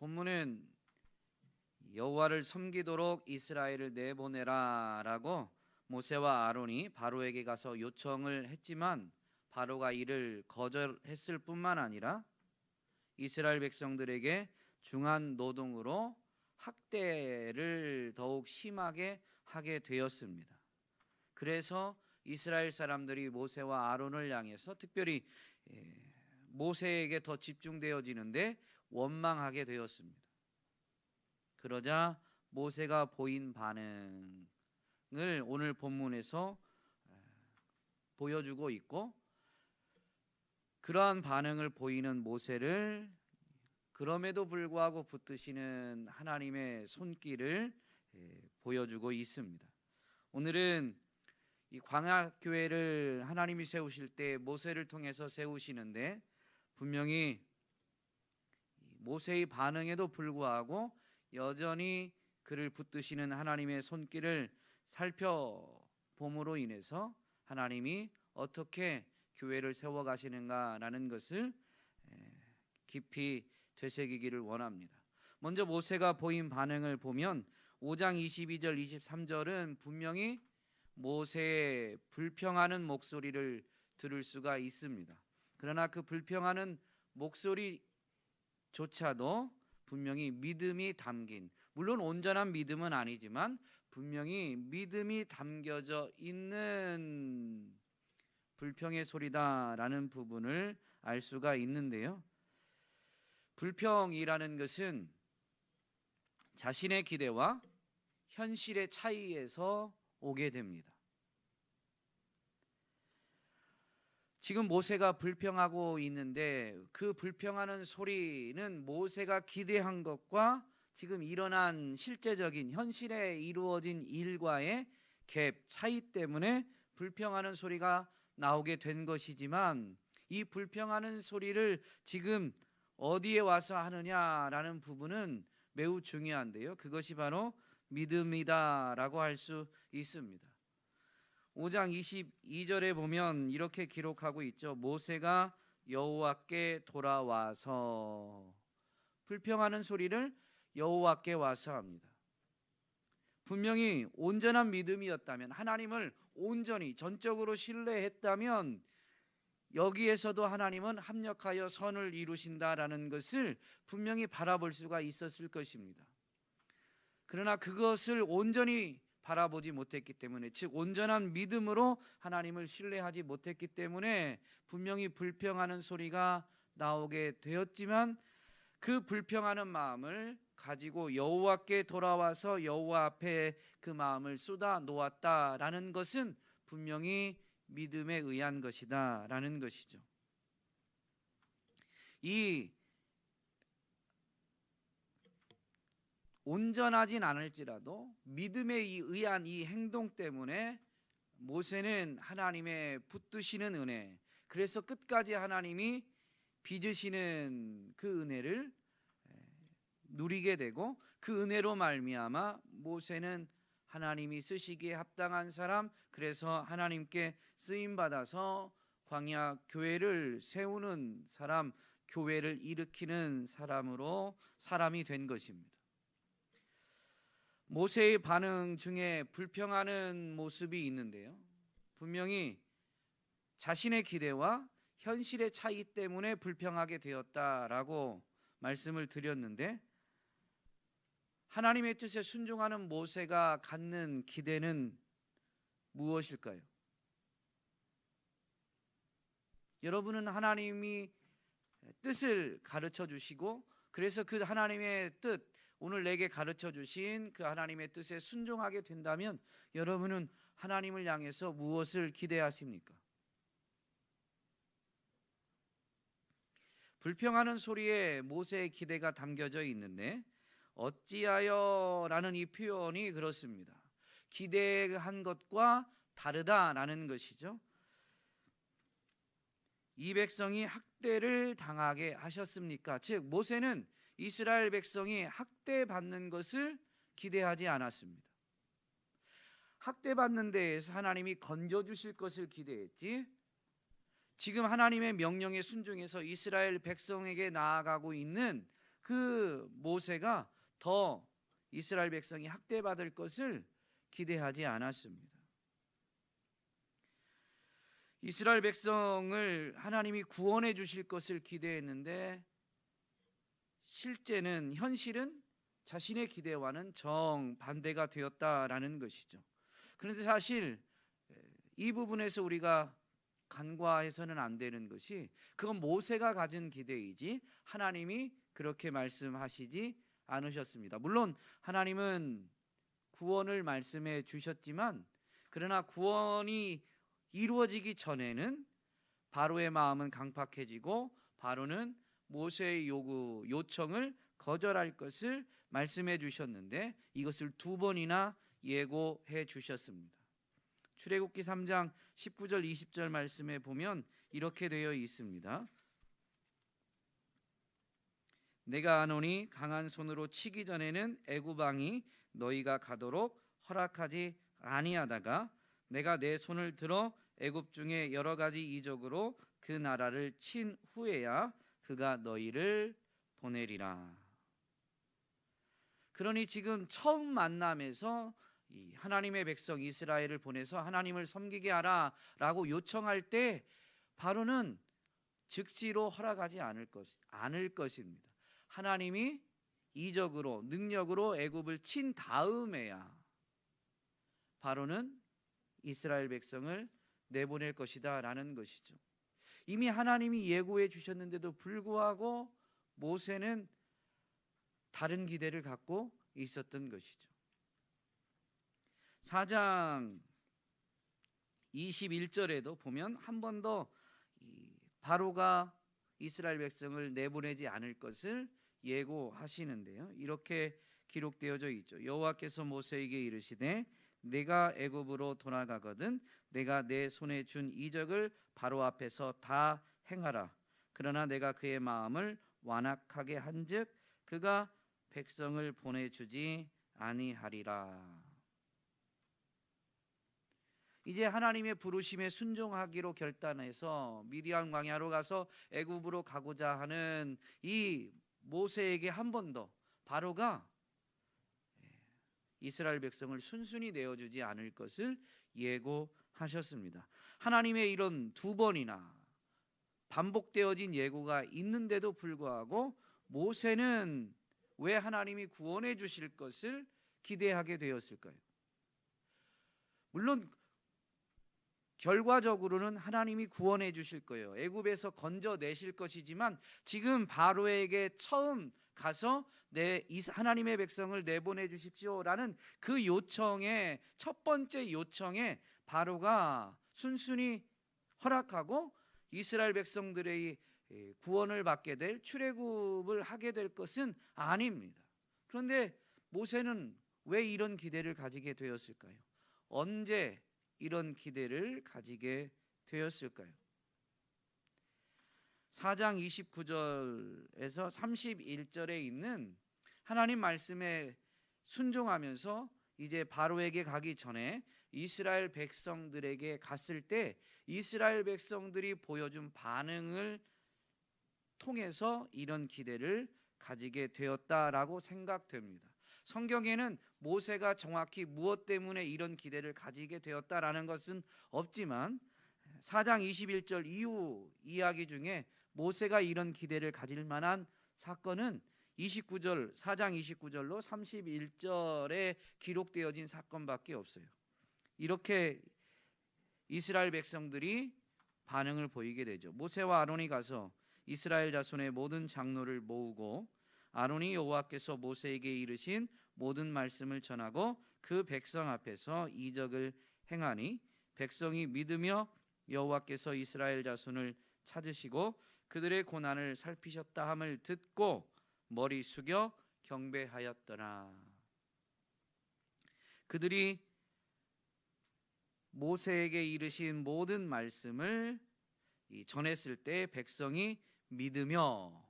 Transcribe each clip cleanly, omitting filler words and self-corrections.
본문은 여호와를 섬기도록 이스라엘을 내보내라라고 모세와 아론이 바로에게 가서 요청을 했지만 바로가 이를 거절했을 뿐만 아니라 이스라엘 백성들에게 중한 노동으로 학대를 더욱 심하게 하게 되었습니다. 그래서 이스라엘 사람들이 모세와 아론을 향해서 특별히 모세에게 더 집중되어지는데 원망하게 되었습니다. 그러자 모세가 보인 반응을 오늘 본문에서 보여주고 있고, 그러한 반응을 보이는 모세를 그럼에도 불구하고 붙드시는 하나님의 손길을 보여주고 있습니다. 오늘은 이 광야교회를 하나님이 세우실 때 모세를 통해서 세우시는데, 분명히 모세의 반응에도 불구하고 여전히 그를 붙드시는 하나님의 손길을 살펴봄으로 인해서 하나님이 어떻게 교회를 세워가시는가라는 것을 깊이 되새기기를 원합니다. 먼저 모세가 보인 반응을 보면 5장 22절 23절은 분명히 모세의 불평하는 목소리를 들을 수가 있습니다. 그러나 그 불평하는 목소리조차도 분명히 믿음이 담긴, 물론 온전한 믿음은 아니지만 분명히 믿음이 담겨져 있는 불평의 소리다라는 부분을 알 수가 있는데요. 불평이라는 것은 자신의 기대와 현실의 차이에서 오게 됩니다. 지금 모세가 불평하고 있는데 그 불평하는 소리는 모세가 기대한 것과 지금 일어난 실제적인 현실에 이루어진 일과의 갭 차이 때문에 불평하는 소리가 나오게 된 것이지만, 이 불평하는 소리를 지금 어디에 와서 하느냐라는 부분은 매우 중요한데요, 그것이 바로 믿음이다라고 할 수 있습니다. 5장 22절에 보면 이렇게 기록하고 있죠. 모세가 여호와께 돌아와서, 불평하는 소리를 여호와께 와서 합니다. 분명히 온전한 믿음이었다면, 하나님을 온전히 전적으로 신뢰했다면 여기에서도 하나님은 합력하여 선을 이루신다라는 것을 분명히 바라볼 수가 있었을 것입니다. 그러나 그것을 온전히 바라보지 못했기 때문에, 즉 온전한 믿음으로 하나님을 신뢰하지 못했기 때문에 분명히 불평하는 소리가 나오게 되었지만, 그 불평하는 마음을 가지고 여호와께 돌아와서 여호와 앞에 그 마음을 쏟아 놓았다라는 것은 분명히 믿음에 의한 것이다라는 것이죠. 이 온전하진 않을지라도 믿음에 의한 이 행동 때문에 모세는 하나님의 붙드시는 은혜, 그래서 끝까지 하나님이 빚으시는 그 은혜를 누리게 되고, 그 은혜로 말미암아 모세는 하나님이 쓰시기에 합당한 사람, 그래서 하나님께 쓰임 받아서 광야 교회를 세우는 사람, 교회를 일으키는 사람이 된 것입니다. 모세의 반응 중에 불평하는 모습이 있는데요, 분명히 자신의 기대와 현실의 차이 때문에 불평하게 되었다라고 말씀을 드렸는데, 하나님의 뜻에 순종하는 모세가 갖는 기대는 무엇일까요? 여러분은 하나님이 뜻을 가르쳐 주시고, 그래서 그 하나님의 뜻, 오늘 내게 가르쳐 주신 그 하나님의 뜻에 순종하게 된다면 여러분은 하나님을 향해서 무엇을 기대하십니까? 불평하는 소리에 모세의 기대가 담겨져 있는데, 어찌하여 라는 이 표현이 그렇습니다. 기대한 것과 다르다라는 것이죠. 이 백성이 학대를 당하게 하셨습니까? 즉 모세는 이스라엘 백성이 학대받는 것을 기대하지 않았습니다. 학대받는 데에서 하나님이 건져주실 것을 기대했지, 지금 하나님의 명령에 순종해서 이스라엘 백성에게 나아가고 있는 그 모세가 더 이스라엘 백성이 학대받을 것을 기대하지 않았습니다. 이스라엘 백성을 하나님이 구원해 주실 것을 기대했는데 실제는 현실은 자신의 기대와는 정반대가 되었다라는 것이죠. 그런데 사실 이 부분에서 우리가 간과해서는 안 되는 것이 그건 모세가 가진 기대이지 하나님이 그렇게 말씀하시지 않으셨습니다. 물론 하나님은 구원을 말씀해 주셨지만 그러나 구원이 이루어지기 전에는 바로의 마음은 강팍해지고 바로는 모세의 요청을 거절할 것을 말씀해 주셨는데 이것을 두 번이나 예고해 주셨습니다. 출애굽기 3장 19절 20절 말씀에 보면 이렇게 되어 있습니다. 내가 아노니 강한 손으로 치기 전에는 애굽 왕이 너희가 가도록 허락하지 아니하다가 내가 내 손을 들어 애굽 중에 여러 가지 이적으로 그 나라를 친 후에야 그가 너희를 보내리라. 그러니 지금 처음 만남에서 이 하나님의 백성 이스라엘을 보내서 하나님을 섬기게 하라라고 요청할 때 바로는 즉시로 허락하지 않을 것입니다. 하나님이 이적으로 능력으로 애굽을 친 다음에야 바로는 이스라엘 백성을 내보낼 것이다 라는 것이죠. 이미 하나님이 예고해 주셨는데도 불구하고 모세는 다른 기대를 갖고 있었던 것이죠. 4장 21절에도 보면 한 번 더 바로가 이스라엘 백성을 내보내지 않을 것을 예고하시는데요. 이렇게 기록되어져 있죠. 여호와께서 모세에게 이르시되 내가 애굽으로 돌아가거든 내가 내 손에 준 이적을 바로 앞에서 다 행하라. 그러나 내가 그의 마음을 완악하게 한즉 그가 백성을 보내주지 아니하리라. 이제 하나님의 부르심에 순종하기로 결단해서 미디안 광야로 가서 애굽으로 가고자 하는 이 모세에게 한 번 더 바로가 이스라엘 백성을 순순히 내어주지 않을 것을 예고하셨습니다. 하나님의 이런 두 번이나 반복되어진 예고가 있는데도 불구하고 모세는 왜 하나님이 구원해 주실 것을 기대하게 되었을까요? 물론 결과적으로는 하나님이 구원해 주실 거예요. 애굽에서 건져내실 것이지만 지금 바로에게 처음 가서 하나님의 백성을 내보내 주십시오라는 그 요청의 첫 번째 요청에 바로가 순순히 허락하고 이스라엘 백성들의 구원을 받게 될 출애굽을 하게 될 것은 아닙니다. 그런데 모세는 왜 이런 기대를 가지게 되었을까요? 언제 이런 기대를 가지게 되었을까요? 4장 29절에서 31절에 있는 하나님 말씀에 순종하면서 이제 바로에게 가기 전에 이스라엘 백성들에게 갔을 때 이스라엘 백성들이 보여준 반응을 통해서 이런 기대를 가지게 되었다라고 생각됩니다. 성경에는 모세가 정확히 무엇 때문에 이런 기대를 가지게 되었다라는 것은 없지만 4장 21절 이후 이야기 중에 모세가 이런 기대를 가질 만한 사건은 4장 29절로 31절에 기록되어진 사건밖에 없어요. 이렇게 이스라엘 백성들이 반응을 보이게 되죠. 모세와 아론이 가서 이스라엘 자손의 모든 장로를 모으고 아론이 여호와께서 모세에게 이르신 모든 말씀을 전하고 그 백성 앞에서 이적을 행하니 백성이 믿으며 여호와께서 이스라엘 자손을 찾으시고 그들의 고난을 살피셨다 함을 듣고 머리 숙여 경배하였더라. 그들이 모세에게 이르신 모든 말씀을 전했을 때 백성이 믿으며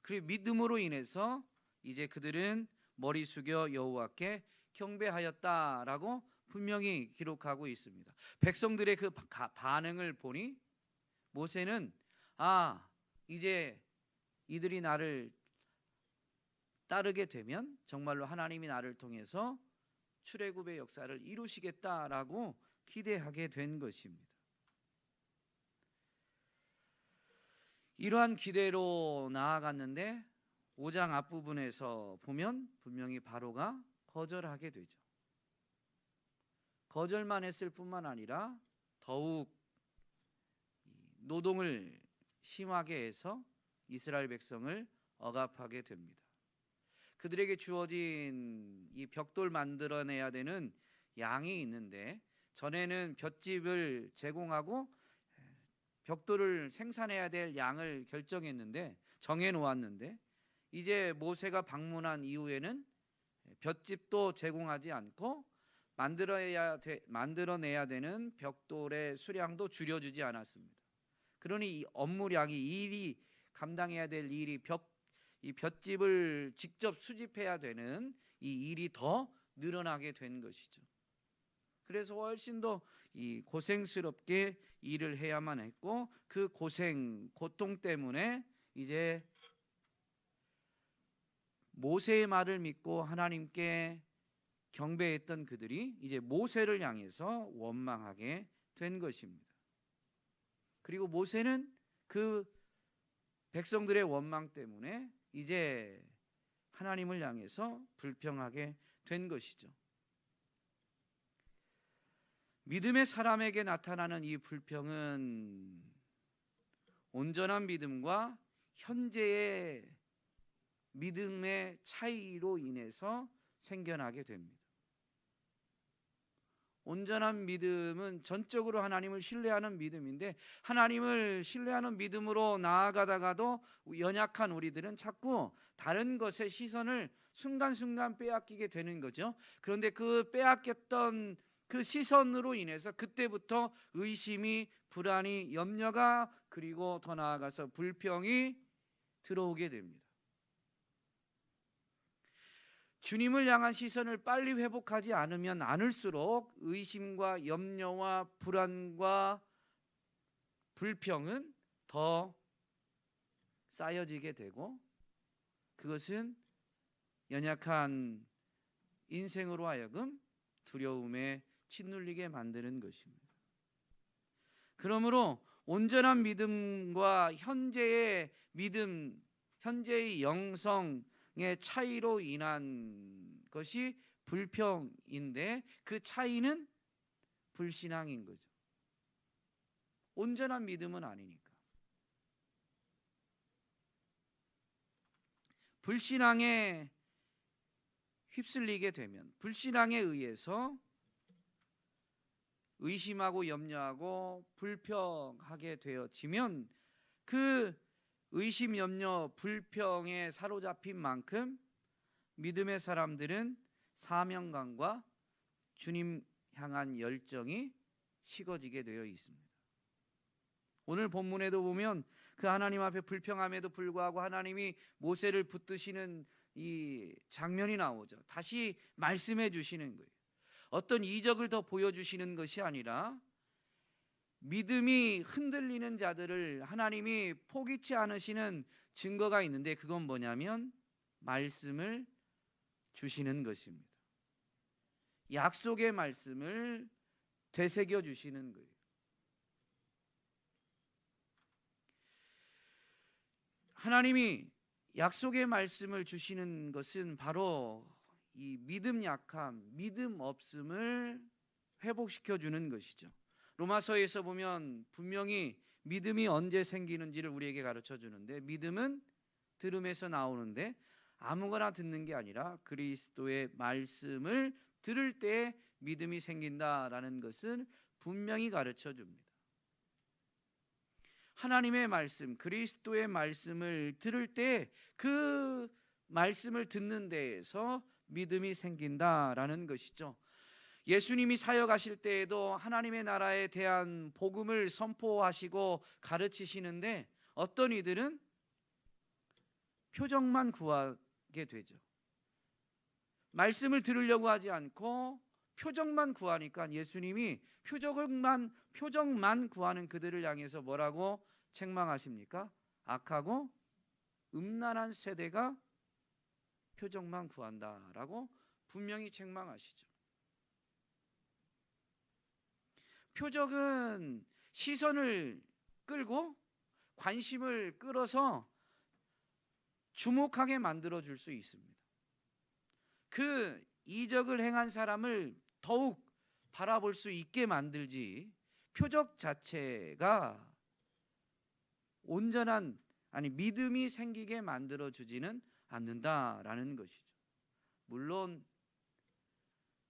그리고 믿음으로 인해서 이제 그들은 머리 숙여 여호와께 경배하였다라고 분명히 기록하고 있습니다. 백성들의 그 반응을 보니 모세는 이제 이들이 나를 따르게 되면 정말로 하나님이 나를 통해서 출애굽의 역사를 이루시겠다라고 기대하게 된 것입니다. 이러한 기대로 나아갔는데 5장 앞부분에서 보면 분명히 바로가 거절하게 되죠. 거절만 했을 뿐만 아니라 더욱 노동을 심하게 해서 이스라엘 백성을 억압하게 됩니다. 그들에게 주어진 이 벽돌 만들어내야 되는 양이 있는데, 전에는 볏짚을 제공하고 벽돌을 생산해야 될 양을 정해 놓았는데 이제 모세가 방문한 이후에는 볏짚도 제공하지 않고 만들어내야 되는 벽돌의 수량도 줄여주지 않았습니다. 그러니 이 업무량이, 일이 감당해야 될 일이 이 볏짚을 직접 수집해야 되는 이 일이 더 늘어나게 된 것이죠. 그래서 훨씬 더 이 고생스럽게 일을 해야만 했고, 그 고통 때문에 이제 모세의 말을 믿고 하나님께 경배했던 그들이 이제 모세를 향해서 원망하게 된 것입니다. 그리고 모세는 그 백성들의 원망 때문에 이제 하나님을 향해서 불평하게 된 것이죠. 믿음의 사람에게 나타나는 이 불평은 온전한 믿음과 현재의 믿음의 차이로 인해서 생겨나게 됩니다. 온전한 믿음은 전적으로 하나님을 신뢰하는 믿음인데, 하나님을 신뢰하는 믿음으로 나아가다가도 연약한 우리들은 자꾸 다른 것의 시선을 순간순간 빼앗기게 되는 거죠. 그런데 그 빼앗겼던 그 시선으로 인해서 그때부터 의심이, 불안이, 염려가, 그리고 더 나아가서 불평이 들어오게 됩니다. 주님을 향한 시선을 빨리 회복하지 않으면 않을수록 의심과 염려와 불안과 불평은 더 쌓여지게 되고, 그것은 연약한 인생으로 하여금 두려움에 짓눌리게 만드는 것입니다. 그러므로 온전한 믿음과 현재의 믿음, 현재의 영성의 차이로 인한 것이 불평인데, 그 차이는 불신앙인 거죠. 온전한 믿음은 아니니까. 불신앙에 휩쓸리게 되면, 불신앙에 의해서 의심하고 염려하고 불평하게 되어지면, 그 의심, 염려, 불평에 사로잡힌 만큼 믿음의 사람들은 사명감과 주님 향한 열정이 식어지게 되어 있습니다. 오늘 본문에도 보면 그 하나님 앞에 불평함에도 불구하고 하나님이 모세를 붙드시는 이 장면이 나오죠. 다시 말씀해 주시는 거예요. 어떤 이적을 더 보여주시는 것이 아니라 믿음이 흔들리는 자들을 하나님이 포기치 않으시는 증거가 있는데, 그건 뭐냐면 말씀을 주시는 것입니다. 약속의 말씀을 되새겨 주시는 거예요. 하나님이 약속의 말씀을 주시는 것은 바로 이 믿음 약함, 믿음 없음을 회복시켜 주는 것이죠. 로마서에서 보면 분명히 믿음이 언제 생기는지를 우리에게 가르쳐 주는데, 믿음은 들음에서 나오는데 아무거나 듣는 게 아니라 그리스도의 말씀을 들을 때 믿음이 생긴다라는 것은 분명히 가르쳐 줍니다. 하나님의 말씀, 그리스도의 말씀을 들을 때 그 말씀을 듣는 데에서 믿음이 생긴다라는 것이죠. 예수님이 사역하실 때에도 하나님의 나라에 대한 복음을 선포하시고 가르치시는데, 어떤 이들은 표적만 구하게 되죠. 말씀을 들으려고 하지 않고 표적만 구하니까 예수님이 표적만 구하는 그들을 향해서 뭐라고 책망하십니까? 악하고 음란한 세대가 표적만 구한다라고 분명히 책망하시죠. 표적은 시선을 끌고 관심을 끌어서 주목하게 만들어 줄 수 있습니다. 그 이적을 행한 사람을 더욱 바라볼 수 있게 만들지, 표적 자체가 온전한 믿음이 생기게 만들어 주지는 않는다라는 것이죠. 물론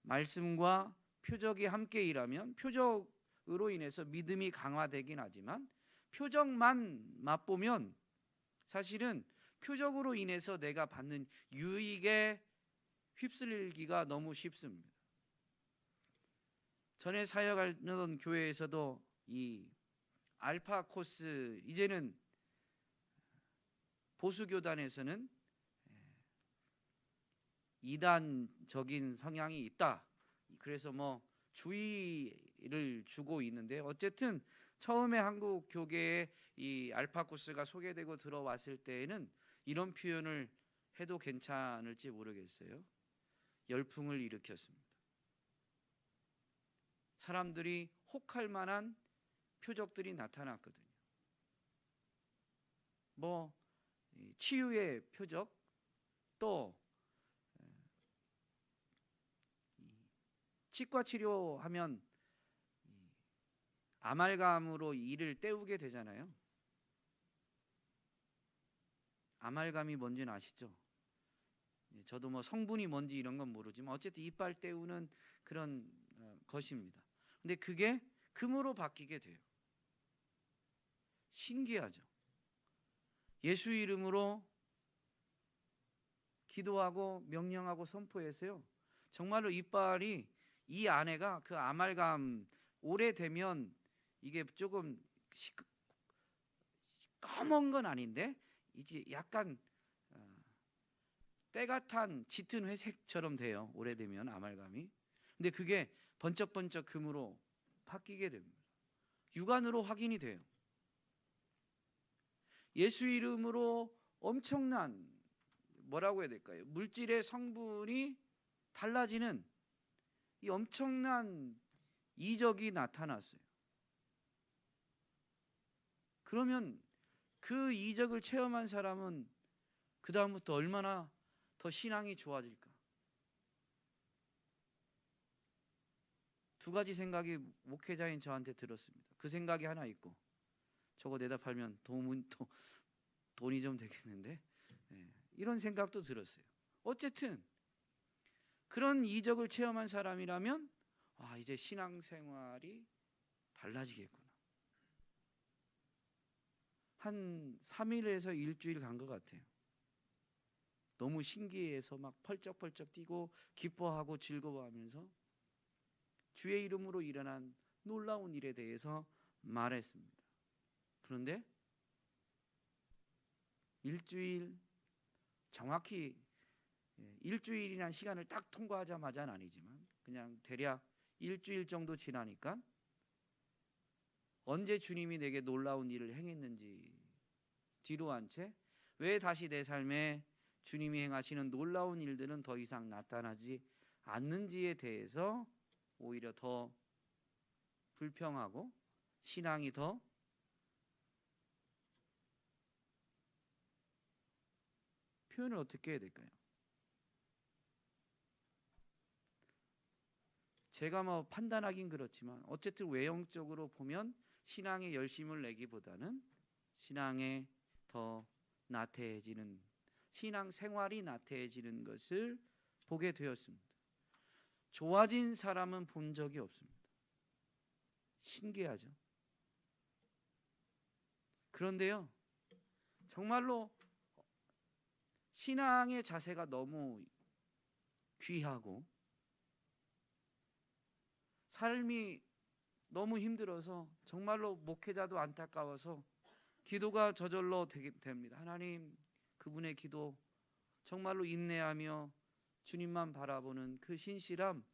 말씀과 표적이 함께 일하면 표적으로 인해서 믿음이 강화되긴 하지만, 표적만 맛보면 사실은 표적으로 인해서 내가 받는 유익에 휩쓸리기가 너무 쉽습니다. 전에 사역하던 교회에서도 이 알파 코스, 이제는 보수교단에서는 이단적인 성향이 있다, 그래서 뭐 주의를 주고 있는데, 어쨌든 처음에 한국 교계에 이 알파 코스가 소개되고 들어왔을 때에는 이런 표현을 해도 괜찮을지 모르겠어요. 열풍을 일으켰습니다. 사람들이 혹할 만한 표적들이 나타났거든요. 뭐 치유의 표적, 또 치과 치료하면 아말감으로 이를 때우게 되잖아요. 아말감이 뭔지는 아시죠? 저도 뭐 성분이 뭔지 이런 건 모르지만 어쨌든 이빨 때우는 그런 것입니다. 근데 그게 금으로 바뀌게 돼요. 신기하죠? 예수 이름으로 기도하고 명령하고 선포해서요, 정말로 이빨이, 이 안에가 그 아말감, 오래되면 이게 조금 검은 건 아닌데 이제 약간 때가 탄 짙은 회색처럼 돼요, 오래되면 아말감이. 근데 그게 번쩍번쩍 금으로 바뀌게 됩니다. 육안으로 확인이 돼요. 예수 이름으로 엄청난, 뭐라고 해야 될까요? 물질의 성분이 달라지는 이 엄청난 이적이 나타났어요. 그러면 그 이적을 체험한 사람은 그 다음부터 얼마나 더 신앙이 좋아질까? 두 가지 생각이 목회자인 저한테 들었습니다. 그 생각이 하나 있고, 저거 내다 팔면 돈이 좀 되겠는데, 이런 생각도 들었어요. 어쨌든 그런 이적을 체험한 사람이라면 이제 신앙생활이 달라지겠구나. 한 3일에서 일주일 간 것 같아요. 너무 신기해서 막 펄쩍펄쩍 뛰고 기뻐하고 즐거워하면서 주의 이름으로 일어난 놀라운 일에 대해서 말했습니다. 그런데 일주일, 정확히 일주일이라는 시간을 딱 통과하자마자는 아니지만 그냥 대략 일주일 정도 지나니까 언제 주님이 내게 놀라운 일을 행했는지 뒤로 한 채, 왜 다시 내 삶에 주님이 행하시는 놀라운 일들은 더 이상 나타나지 않는지에 대해서 오히려 더 불평하고 신앙이 더 표현을 어떻게 해야 될까요? 제가 뭐 판단하긴 그렇지만 어쨌든 외형적으로 보면 신앙에 열심을 내기보다는 신앙에 더 나태해지는, 신앙 생활이 나태해지는 것을 보게 되었습니다. 좋아진 사람은 본 적이 없습니다. 신기하죠? 그런데요, 정말로 신앙의 자세가 너무 귀하고 삶이 너무 힘들어서 정말로 목회자도 안타까워서 기도가 저절로 됩니다. 하나님, 그분의 기도 정말로 인내하며 주님만 바라보는 그 신실함,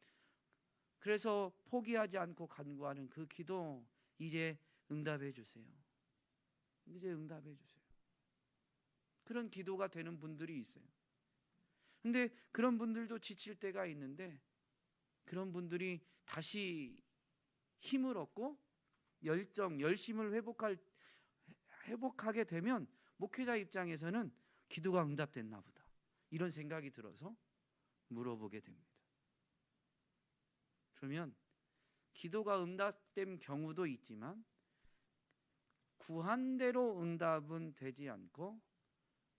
그래서 포기하지 않고 간구하는 그 기도, 이제 응답해 주세요. 이제 응답해 주세요. 그런 기도가 되는 분들이 있어요. 근데 그런 분들도 지칠 때가 있는데 그런 분들이 다시 힘을 얻고 열심을 회복하게 되면 목회자 입장에서는 기도가 응답됐나 보다 이런 생각이 들어서 물어보게 됩니다. 그러면 기도가 응답된 경우도 있지만 구한 대로 응답은 되지 않고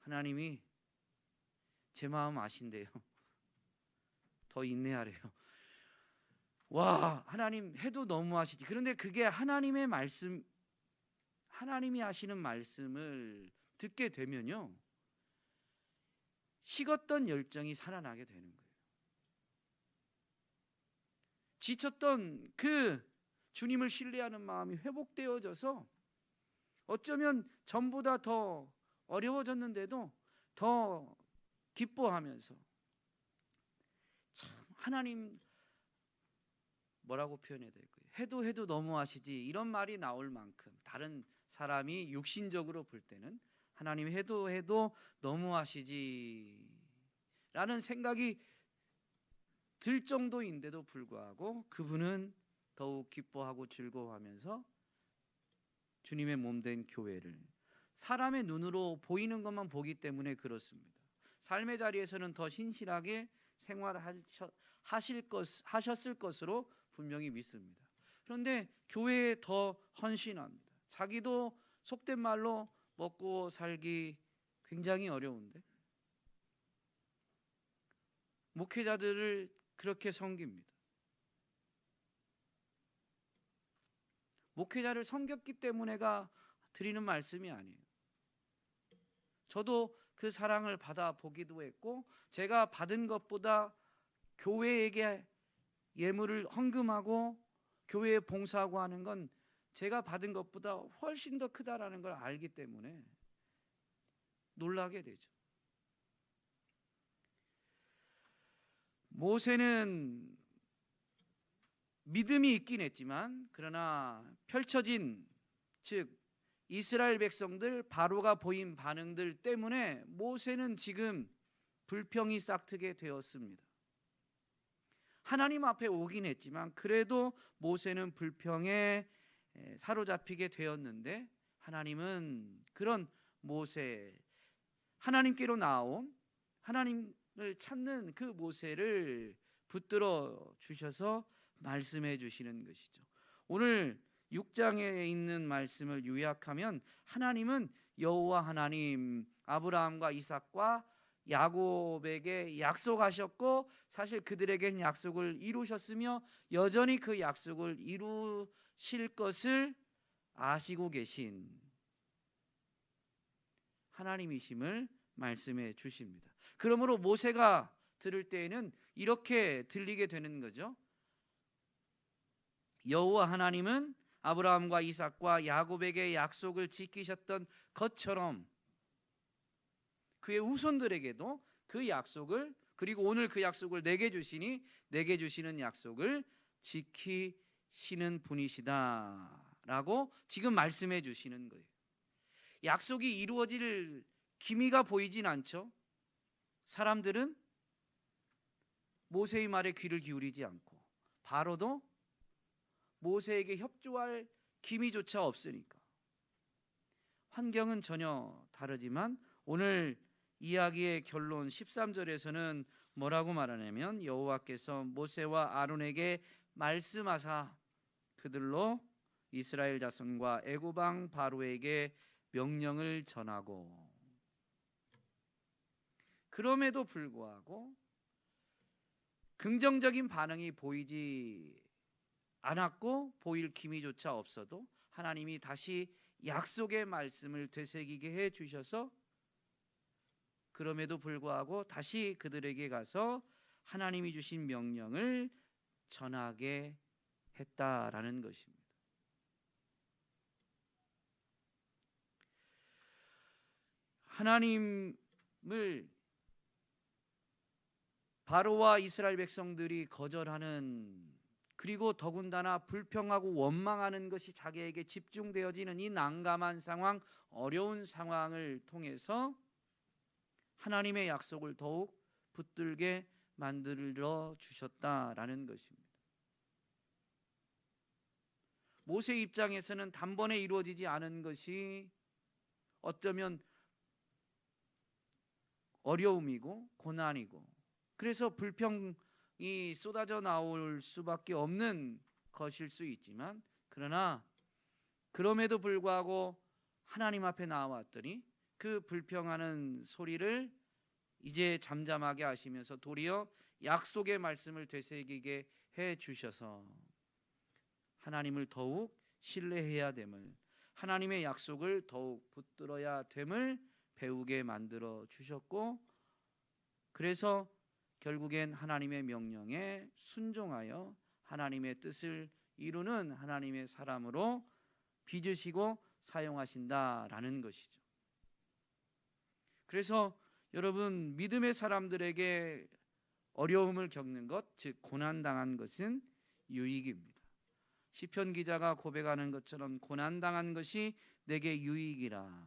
하나님이 제 마음 아신대요. 더 인내하래요. 와, 하나님 해도 너무하시지. 그런데 그게 하나님의 말씀, 하나님이 하시는 말씀을 듣게 되면요, 식었던 열정이 살아나게 되는 거예요. 지쳤던 그 주님을 신뢰하는 마음이 회복되어져서 어쩌면 전보다 더 어려워졌는데도 더 기뻐하면서 참 하나님 뭐라고 표현해야 될까요? 해도 너무하시지 이런 말이 나올 만큼 다른 사람이 육신적으로 볼 때는 하나님 해도 너무하시지 라는 생각이 들 정도인데도 불구하고 그분은 더욱 기뻐하고 즐거워하면서 주님의 몸된 교회를 사람의 눈으로 보이는 것만 보기 때문에 그렇습니다. 삶의 자리에서는 더 신실하게 생활하셨을 것으로 분명히 믿습니다. 그런데 교회에 더 헌신합니다. 자기도 속된 말로 먹고 살기 굉장히 어려운데 목회자들을 그렇게 섬깁니다. 목회자를 섬겼기 때문에가 드리는 말씀이 아니에요. 저도 그 사랑을 받아 보기도 했고 제가 받은 것보다 교회에게 예물을 헌금하고 교회에 봉사하고 하는 건 제가 받은 것보다 훨씬 더 크다라는 걸 알기 때문에 놀라게 되죠. 모세는 믿음이 있긴 했지만 그러나 펼쳐진 즉 이스라엘 백성들 바로가 보인 반응들 때문에 모세는 지금 불평이 싹트게 되었습니다. 하나님 앞에 오긴 했지만 그래도 모세는 불평에 사로잡히게 되었는데 하나님은 그런 모세, 하나님께로 나온 하나님을 찾는 그 모세를 붙들어 주셔서 말씀해 주시는 것이죠. 오늘 6장에 있는 말씀을 요약하면 하나님은 여호와 하나님 아브라함과 이삭과 야곱에게 약속하셨고 사실 그들에게는 약속을 이루셨으며 여전히 그 약속을 이루실 것을 아시고 계신 하나님이심을 말씀해 주십니다. 그러므로 모세가 들을 때에는 이렇게 들리게 되는 거죠. 여호와 하나님은 아브라함과 이삭과 야곱에게 약속을 지키셨던 것처럼 그의 후손들에게도 그 약속을 그리고 오늘 그 약속을 내게 주시니 내게 주시는 약속을 지키시는 분이시다라고 지금 말씀해 주시는 거예요. 약속이 이루어질 기미가 보이진 않죠. 사람들은 모세의 말에 귀를 기울이지 않고 바로도 모세에게 협조할 기미조차 없으니까 환경은 전혀 다르지만 오늘 이야기의 결론 13절에서는 뭐라고 말하냐면 여호와께서 모세와 아론에게 말씀하사 그들로 이스라엘 자손과 애굽 왕 바로에게 명령을 전하고 그럼에도 불구하고 긍정적인 반응이 보이지 않았고 보일 기미조차 없어도 하나님이 다시 약속의 말씀을 되새기게 해 주셔서 그럼에도 불구하고 다시 그들에게 가서 하나님이 주신 명령을 전하게 했다라는 것입니다. 하나님을 바로와 이스라엘 백성들이 거절하는 그리고 더군다나 불평하고 원망하는 것이 자기에게 집중되어지는 이 난감한 상황, 어려운 상황을 통해서 하나님의 약속을 더욱 붙들게 만들어 주셨다라는 것입니다. 모세 입장에서는 단번에 이루어지지 않은 것이 어쩌면 어려움이고 고난이고, 그래서 불평이 쏟아져 나올 수밖에 없는 것일 수 있지만, 그러나 그럼에도 불구하고 하나님 앞에 나왔더니 그 불평하는 소리를 이제 잠잠하게 하시면서 도리어 약속의 말씀을 되새기게 해 주셔서 하나님을 더욱 신뢰해야 됨을, 하나님의 약속을 더욱 붙들어야 됨을 배우게 만들어 주셨고, 그래서 결국엔 하나님의 명령에 순종하여 하나님의 뜻을 이루는 하나님의 사람으로 빚으시고 사용하신다라는 것이죠. 그래서 여러분, 믿음의 사람들에게 어려움을 겪는 것, 즉 고난당한 것은 유익입니다. 시편 기자가 고백하는 것처럼 고난당한 것이 내게 유익이라.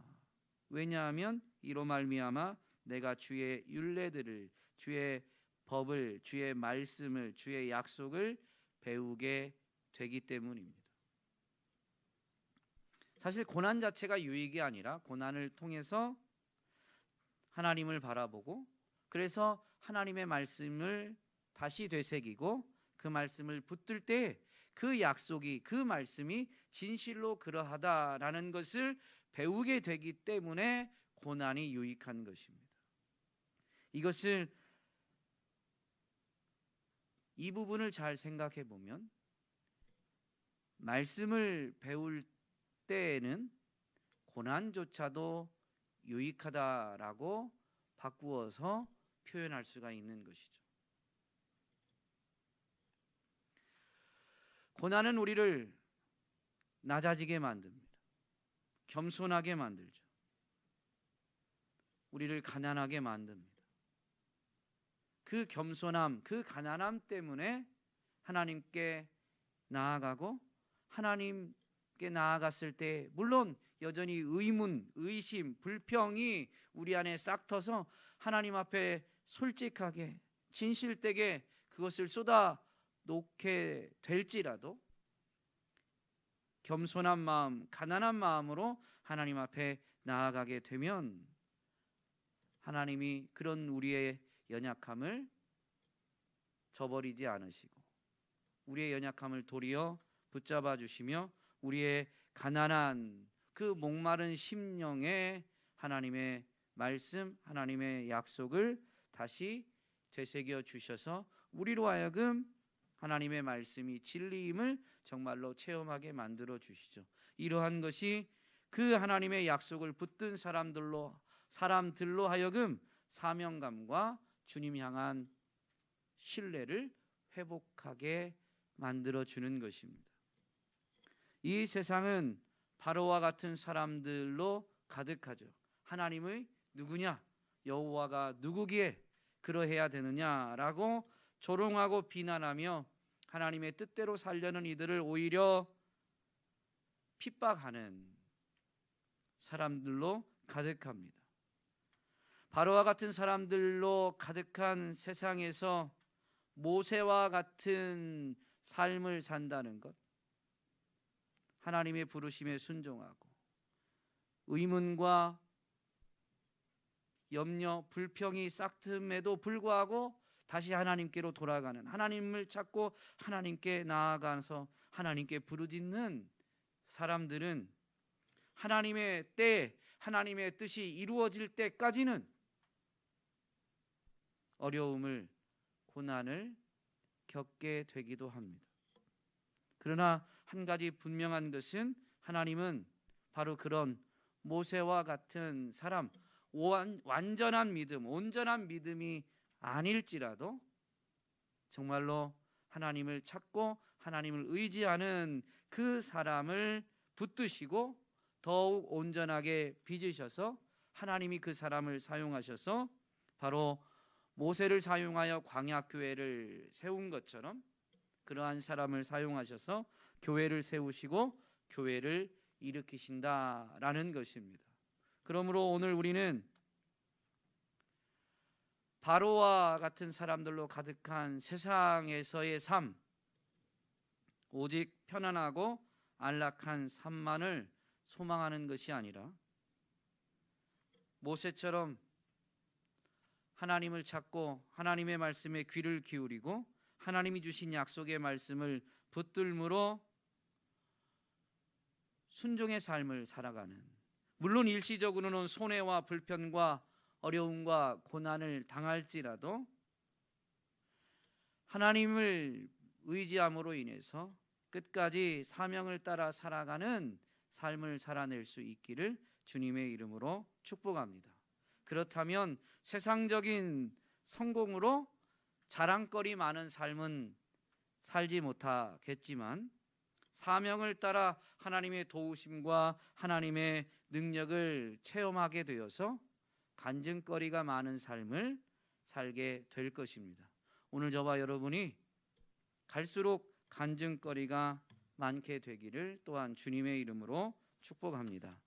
왜냐하면 이로 말미암아 내가 주의 율례들을, 주의 법을, 주의 말씀을, 주의 약속을 배우게 되기 때문입니다. 사실 고난 자체가 유익이 아니라 고난을 통해서 하나님을 바라보고, 그래서 하나님의 말씀을 다시 되새기고 그 말씀을 붙들 때 그 약속이, 그 말씀이 진실로 그러하다라는 것을 배우게 되기 때문에 고난이 유익한 것입니다. 이것을, 이 부분을 잘 생각해 보면 말씀을 배울 때에는 고난조차도 유익하다라고 바꾸어서 표현할 수가 있는 것이죠. 고난은 우리를 낮아지게 만듭니다. 겸손하게 만들죠. 우리를 가난하게 만듭니다. 그 겸손함, 그 가난함 때문에 하나님께 나아가고, 하나님께 나아갔을 때 물론 여전히 의문, 의심, 불평이 우리 안에 싹 터서 하나님 앞에 솔직하게 진실되게 그것을 쏟아 놓게 될지라도 겸손한 마음, 가난한 마음으로 하나님 앞에 나아가게 되면 하나님이 그런 우리의 연약함을 저버리지 않으시고 우리의 연약함을 도리어 붙잡아 주시며 우리의 가난한 그 목마른 심령에 하나님의 말씀, 하나님의 약속을 다시 되새겨 주셔서 우리로 하여금 하나님의 말씀이 진리임을 정말로 체험하게 만들어 주시죠. 이러한 것이 그 하나님의 약속을 붙든 사람들로 하여금 사명감과 주님 향한 신뢰를 회복하게 만들어 주는 것입니다. 이 세상은 바로와 같은 사람들로 가득하죠. 하나님의 누구냐? 여호와가 누구기에 그러해야 되느냐라고 조롱하고 비난하며 하나님의 뜻대로 살려는 이들을 오히려 핍박하는 사람들로 가득합니다. 바로와 같은 사람들로 가득한 세상에서 모세와 같은 삶을 산다는 것, 하나님의 부르심에 순종하고 의문과 염려, 불평이 싹듦에도 불구하고 다시 하나님께로 돌아가는, 하나님을 찾고 하나님께 나아가서 하나님께 부르짖는 사람들은 하나님의 때, 하나님의 뜻이 이루어질 때까지는 어려움을, 고난을 겪게 되기도 합니다. 그러나 한 가지 분명한 것은 하나님은 바로 그런 모세와 같은 사람, 완전한 믿음, 온전한 믿음이 아닐지라도 정말로 하나님을 찾고 하나님을 의지하는 그 사람을 붙드시고 더욱 온전하게 빚으셔서 하나님이 그 사람을 사용하셔서 바로 모세를 사용하여 광야교회를 세운 것처럼 그러한 사람을 사용하셔서 교회를 세우시고 교회를 일으키신다라는 것입니다. 그러므로 오늘 우리는 바로와 같은 사람들로 가득한 세상에서의 삶, 오직 편안하고 안락한 삶만을 소망하는 것이 아니라 모세처럼 하나님을 찾고 하나님의 말씀에 귀를 기울이고 하나님이 주신 약속의 말씀을 붙들므로 순종의 삶을 살아가는, 물론 일시적으로는 손해와 불편과 어려움과 고난을 당할지라도 하나님을 의지함으로 인해서 끝까지 사명을 따라 살아가는 삶을 살아낼 수 있기를 주님의 이름으로 축복합니다. 그렇다면 세상적인 성공으로 자랑거리 많은 삶은 살지 못하겠지만 사명을 따라 하나님의 도우심과 하나님의 능력을 체험하게 되어서 간증거리가 많은 삶을 살게 될 것입니다. 오늘 저와 여러분이 갈수록 간증거리가 많게 되기를 또한 주님의 이름으로 축복합니다.